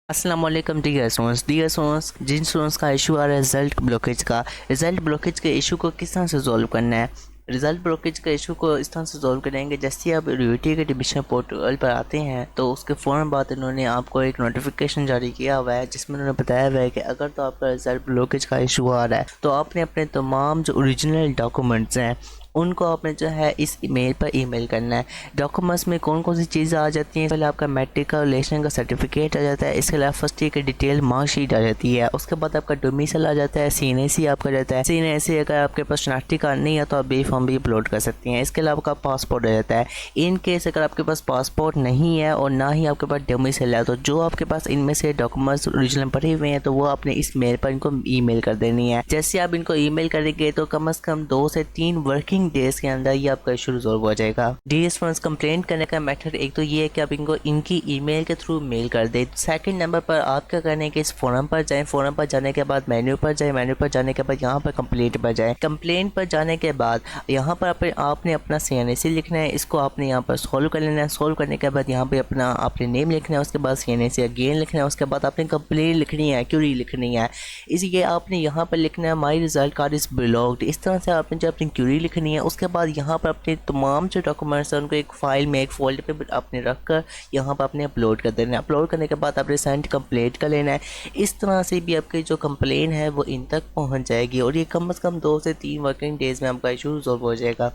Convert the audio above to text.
अस्सलाम वालेकुम dear students जिन students का इशू आ रहा है रिज़ल्ट ब्लॉकेज के इशू को किस तरह से सॉल्व करना है। रिज़ल्ट ब्लॉकेज के इशू को इस तरह से सॉल्व करेंगे, जैसे आप यूटी के एडमिशन पोर्टल पर आते हैं तो उसके फ़ौरन बाद इन्होंने आपको एक नोटिफिकेशन जारी किया हुआ है जिसमें उन्होंने बताया हुआ है कि अगर तो आपका रिज़ल्ट ब्लॉकेज का इशू आ रहा है तो आपने अपने तमाम जो ओरिजिनल डॉक्यूमेंट्स हैं उनको आपने जो है इस ईमेल पर ईमेल करना है। डॉक्यूमेंट्स में कौन कौन सी चीज़ें आ जाती हैं, पहले आपका मैट्रिक का रिलेशन का सर्टिफिकेट आ जाता है, इसके अलावा फर्स्ट ईयर की डिटेल मार्कशीट आ जाती है, उसके बाद आपका डोमिसाइल आ जाता है, सीएनएसी आपका जाता है। सीएनएसी अगर आपके पास शनाख्ती कार्ड नहीं है तो आप बी फॉर्म भी अपलोड कर सकती हैं। इसके अलावा आपका पासपोर्ट आ जाता है। इन केस अगर आपके पास पासपोर्ट नहीं है और ना ही आपके पास डोमिसाइल है तो जो आपके पास इनमें से डॉक्यूमेंट्स ओरिजिनल पड़े हुए हैं तो वो आपने इस मेल पर इनको ईमेल कर देनी है। जैसे आप इनको ईमेल करेंगे तो कम से कम 2 से 3 वर्किंग डेज के अंदर आपका इशू रिजॉल्व हो जाएगा। डीएस फंड्स कंप्लेंट करने का मेथड एक तो ये है कि आप इनको इनकी ईमेल के थ्रू मेल कर दें। सेकंड नंबर पर आप क्या करने के इस फोरम पर जाएं, फोरम पर जाने के बाद मेन्यू पर जाएं, मेन्यू पर जाने के बाद यहाँ पर कंप्लेंट पर जाएं। कंप्लेंट पर जाने के बाद यहाँ पर आपने अपना सीएनएसी लिखना है, इसको आपने यहाँ पर सॉल्व कर लेना है। सॉल्व करने के बाद यहाँ पे अपना आपने नेम लिखना है, उसके बाद सीएनएसी अगेन लिखना है, उसके बाद आपने कंप्लेंट लिखनी है, क्यूरी लिखनी है। इसलिए आपने यहाँ पर लिखना है माई रिजल्ट कार्ड इज ब्लॉक्ड। इस तरह से आपने जो अपनी क्यूरी लिखनी है उसके बाद यहाँ पर अपने तमाम जो डॉक्यूमेंट्स हैं उनको एक फाइल में एक फोल्डर पे आपने रख कर यहाँ पर आपने अपलोड कर देना है। अपलोड करने के बाद आपने सेंड कंप्लीट कर लेना है। इस तरह से भी आपकी जो कंप्लेन है वो इन तक पहुँच जाएगी और ये कम से कम 2 से 3 वर्किंग डेज़ में आपका इशू रिजॉल्व हो जाएगा।